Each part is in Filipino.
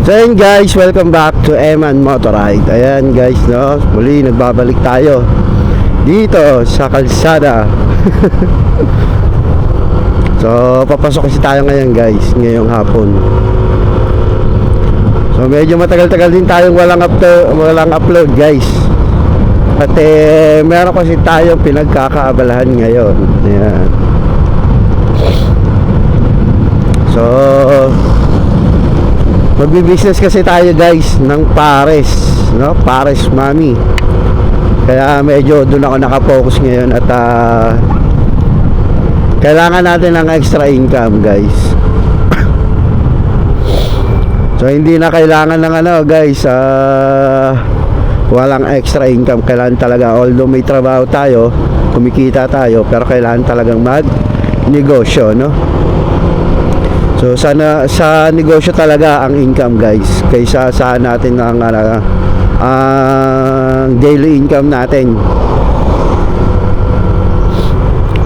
So ayun guys, welcome back to Eman Motorride. Ayan guys, no, muli nagbabalik tayo dito sa kalsada. So papasok kasi tayo ngayon guys, ngayong hapon. So medyo matagal-tagal din tayong walang upload guys. At meron kasi tayong pinagkakaabalahan ngayon. Ayan. So magbi-business kasi tayo guys ng pares, no? Pares Mami. Kaya medyo doon ako nakapokus ngayon at kailangan natin ng extra income guys. So hindi na kailangan ng guys, walang extra income. Kailangan talaga, although may trabaho tayo, kumikita tayo, pero kailangan talagang mag-negosyo, no? So sana sa negosyo talaga ang income guys, kaysa sa natin ang daily income natin.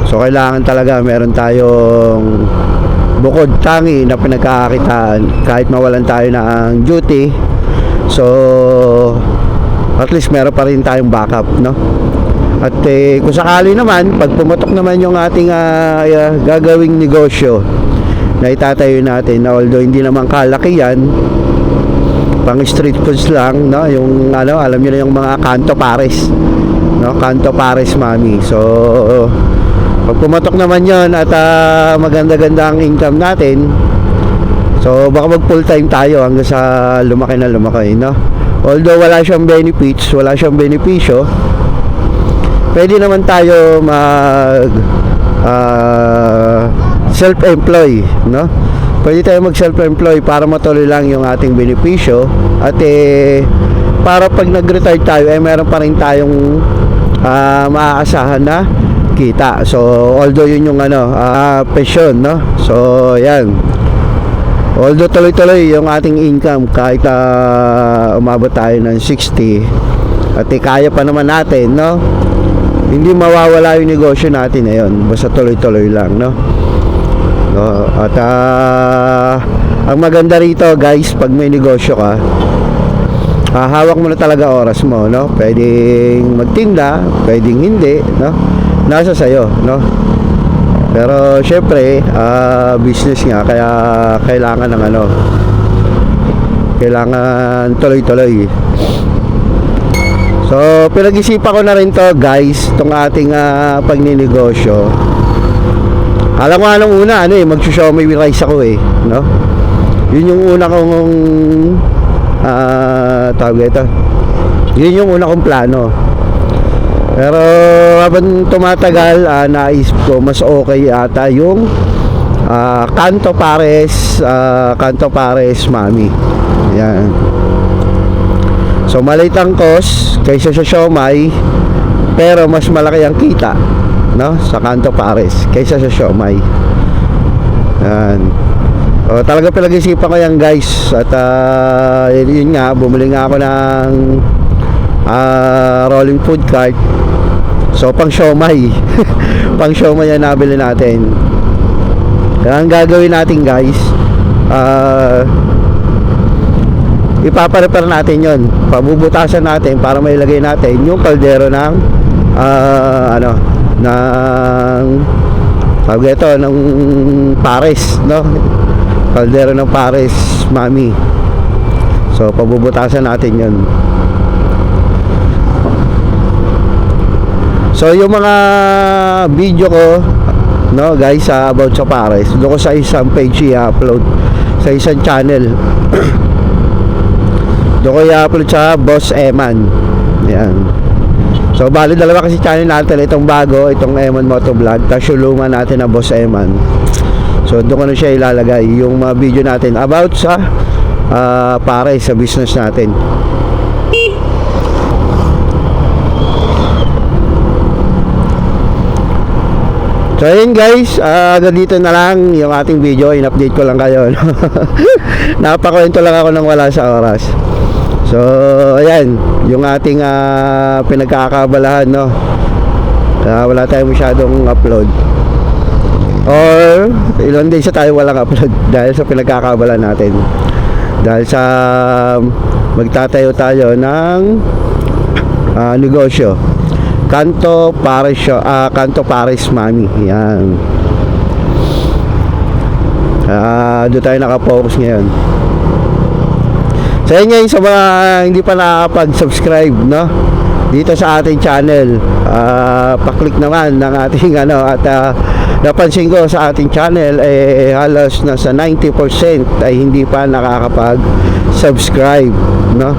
So kailangan talaga meron tayong bukod tangi na pinagkakakitaan kahit mawalan tayo ng duty. So at least meron pa rin tayong backup, no? At kung sakali naman pag pumatok naman yung ating gagawing negosyo na itatayo natin, na although hindi naman kalakihan, pang street foods lang, no? Yung alam niyo na yung mga kanto pares, no? Kanto pares Mami. So pag pumatok naman yon at maganda-ganda ang income natin, so baka mag full time tayo hanggang sa lumaki na lumaki, no? Although wala siyang benefits, wala siyang benepisyo, pwede naman tayo mag self-employ, no? Pwede tayo mag self-employ para matuloy lang yung ating benepisyo at para pag nag-retire tayo meron pa rin tayong maaasahan na kita. So although yun yung pension, no? So yan, although tuloy-tuloy yung ating income kahit umabot tayo ng 60 at kaya pa naman natin, no? Hindi mawawala yung negosyo natin ngayon, basta tuloy-tuloy lang, no? No, at ang maganda rito guys, pag may negosyo ka, hawak mo na talaga oras mo, no? Pwedeng magtinda, pwedeng hindi, no? Nasa sayo, no? Pero syempre business nga, kaya kailangan ng kailangan tuloy-tuloy. So pinag-isipan ko na rin to guys, itong ating pagninegosyo. Alam mo anong una, mag-show-me rice ako no? Yun yung una kong tawag ito. Yun yung una kong plano. Pero habang tumatagal, naisip ko mas okay ata yung Kanto Pares Mami. Yan. So maliit ang cost kaysa sa siomai, pero mas malaki ang kita, no, sa Kanto Pares kaysa sa siomai. Yan. O, talaga pinag-isipan ko yan guys. At yun nga, bumili nga ako ng rolling food cart. So pang siomai pang siomai yan nabili natin. Kaya ang gagawin natin guys, ipapa-repair natin yon, pabubutasan natin para mailagay natin yung kaldero ng ng tawag ito, ng pares, no? Kaldero ng pares Mami. So pabubutasan natin yon. So yung mga video ko, no guys, about sa pares, doon ko sa isang page i-upload, sa isang channel. Doon ko i-upload sa Boss Eman. Yan. So bali dalawa kasi channel natin, itong bago, itong Eman Motovlog, tapos yung luma natin na Boss Eman. So doon ko na siya ilalagay yung mga video natin about sa pares, sa business natin. So ayun guys, hanggang dito na lang yung ating video. In-update ko lang kayo, no? Napakwento lang ako ng wala sa oras. So ayan, yung ating pinagkakabalahan, no? Wala tayong masyadong upload. or ilang days na tayo walang upload dahil sa pinagkakaabala natin. Dahil sa magtatayo tayo ng negosyo. Kanto Paris Mami. Yan. Doon tayo nakapokus ngayon. So yun ngayon sa mga hindi pa nakakapag-subscribe, no, dito sa ating channel, pa-click naman ng ating at napansin ko sa ating channel halos nasa 90% ay hindi pa nakakapag-subscribe, no.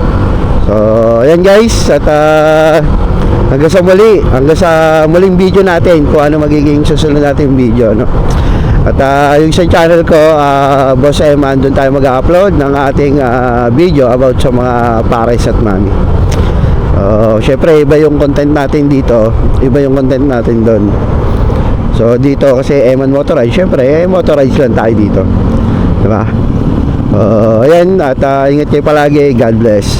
So ayan guys, at hanggang sa muling video natin kung ano magiging susunod nating video, no. At yung sa channel ko, Boss Eman, doon tayo mag-upload ng ating video about sa mga pares at mami. Syempre iba yung content natin dito, iba yung content natin doon. So dito kasi Eman Motorized, syempre motorized lang tayo dito, diba? Ayan, at ingat kayo palagi. God bless.